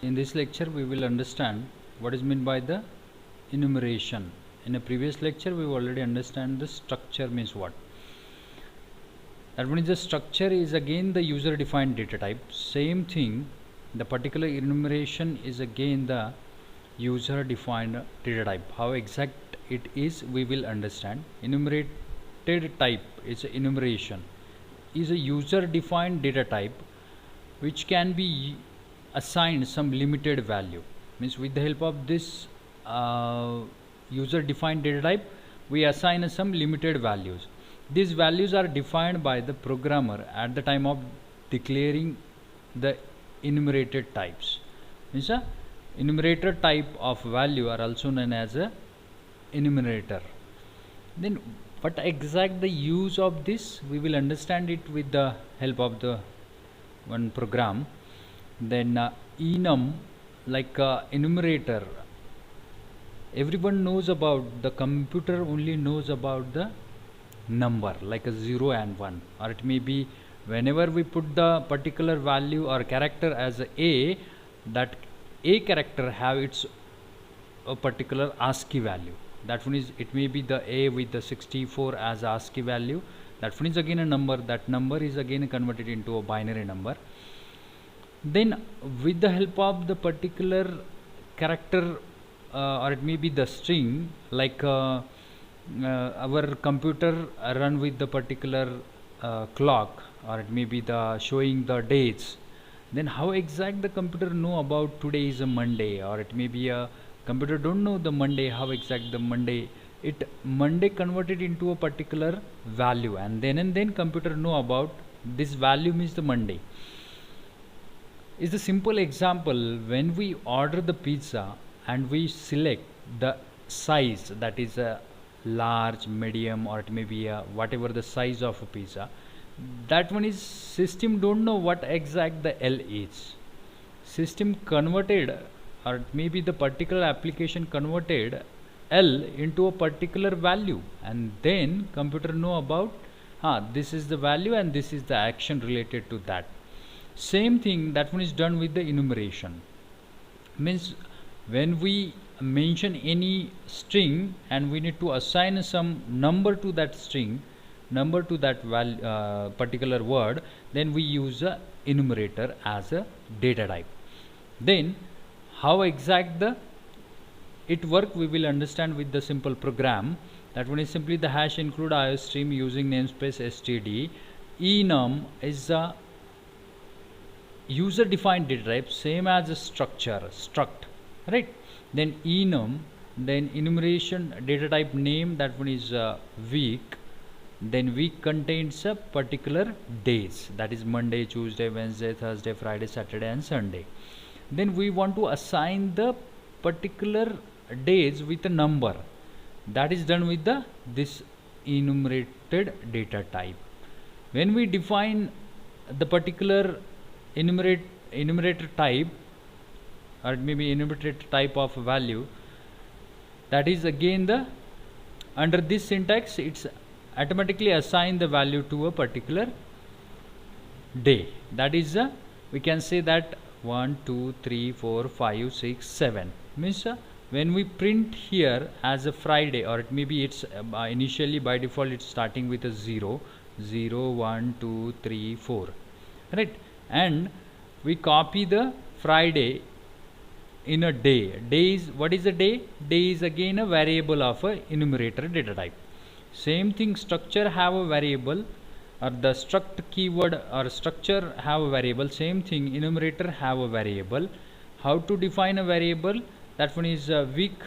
In this lecture we will understand what is meant by the enumeration. In a previous lecture we already understand the structure means what. That means the structure is again the user defined data type. Same thing, the particular enumeration is again the user defined data type. How exact it is we will understand. Enumerated type is enumeration is a user defined data type which can be assigned some limited value. Means with the help of this user defined data type we assign some limited values. These values are defined by the programmer at the time of declaring the enumerated types. Means a enumerator type of value are also known as a enumerator. Then what exact the use of this, we will understand it with the help of the one program. Then enum, like enumerator, everyone knows about, the computer only knows about the number like a 0 and 1, or it may be whenever we put the particular value or character as a, that a character have its a particular ASCII value. That one is, it may be the a with the 64 as ASCII value. That one is again a number. That number is again converted into a binary number. Then with the help of the particular character or it may be the string, like our computer run with the particular clock, or it may be the showing the dates. Then how exact the computer know about today is a Monday, or it may be a computer don't know the Monday, how exact the Monday, it Monday converted into a particular value, and then computer know about this value means the Monday. Is the simple example when we order the pizza and we select the size, that is a large, medium, or it may be a whatever the size of a pizza. That one is system don't know what exact the L is. System converted, or it may be the particular application converted L into a particular value, and then computer know about this is the value and this is the action related to that. Same thing, that one is done with the enumeration. Means when we mention any string and we need to assign some number to that string, number to that particular word, then we use a enumerator as a data type. Then how exact the it work we will understand with the simple program. That one is simply the hash include iostream using namespace std. Enum is a user defined data type, same as a structure struct, right? Then enum, then enumeration data type name, that one is week. Then week contains a particular days, that is Monday, Tuesday, Wednesday, Thursday, Friday, Saturday and Sunday. Then we want to assign the particular days with a number, that is done with the this enumerated data type. When we define the particular enumerator type, or maybe enumerated type of value, that is again the under this syntax it's automatically assign the value to a particular day. That is we can say that 1 2 3 4 5 6 7 means when we print here as a Friday, or it may be it's initially by default it's starting with a 0 0 1 2 3 4, right? And we copy the Friday in a day. Day is, what is a day? Day is again a variable of a enumerator data type. Same thing, structure have a variable, or the struct keyword or structure have a variable. Same thing, enumerator have a variable. How to define a variable? That one is a week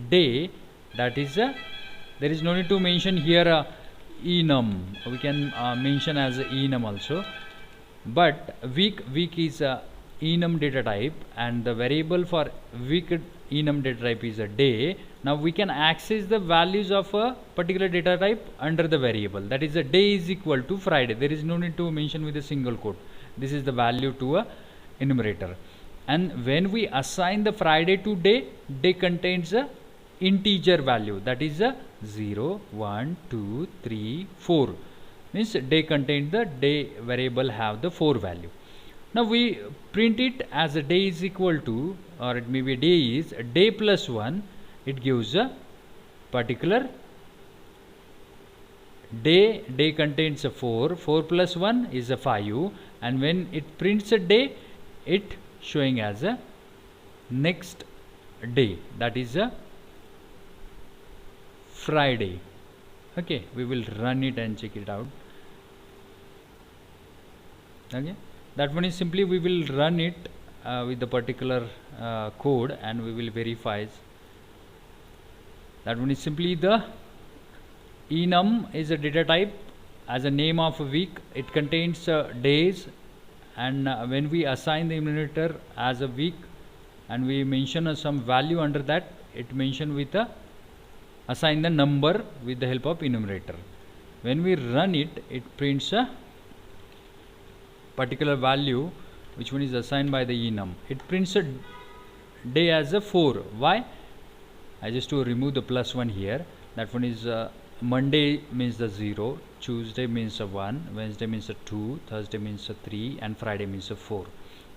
day. That is a, there is no need to mention here enum. We can mention as enum also. But week is a enum data type, and the variable for week enum data type is a day. Now we can access the values of a particular data type under the variable, that is a day is equal to Friday. There is no need to mention with a single quote. This is the value to a enumerator. And when we assign the Friday to day, day contains a integer value, that is a 0 1 2 3 4, means day contains the day variable have the 4 value. Now we print it as a day is equal to, or it may be a day is a day plus 1. It gives a particular day. Day contains a 4. 4 plus 1 is a 5. And when it prints a day, it showing as a next day, that is a Friday. Okay, we will run it and check it out. Okay, that one is simply we will run it with the particular code, and we will verify. That one is simply the enum is a data type as a name of a week. It contains days, and when we assign the enumerator as a week and we mention some value under that, it mention with a assign the number with the help of enumerator. When we run it, it prints a particular value which one is assigned by the enum. It prints a day as a 4. Why? I just to remove the plus 1 here. That one is Monday means the 0, Tuesday means a 1, Wednesday means a 2, Thursday means a 3, and Friday means a 4.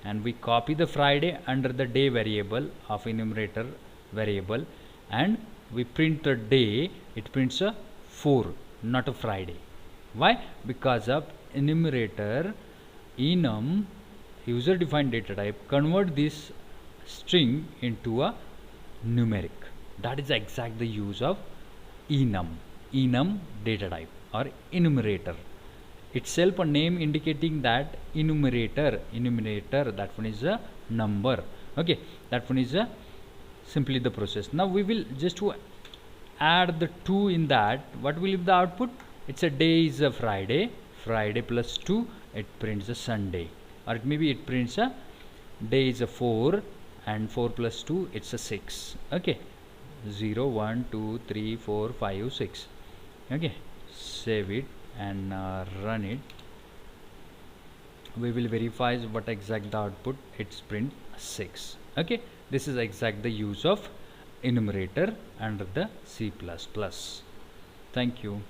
And we copy the Friday under the day variable of enumerator variable, and we print the day. It prints a 4, not a Friday. Why? Because of enumerator enum user defined data type convert this string into a numeric. That is exact the use of enum data type or enumerator. Itself a name indicating that enumerator, that one is a number. Okay, that one is a simply the process. Now we will just to add the 2 in that. What will be the output? It's a day is a Friday plus 2, it prints a Sunday, or it maybe it prints a day is a 4, and 4 plus 2 it's a 6. Okay, 0 1 2 3 4 5 6. Okay, save it and run it. We will verify what exact the output. It's print 6. Okay, this is exact the use of enumerator under the C++. Thank you.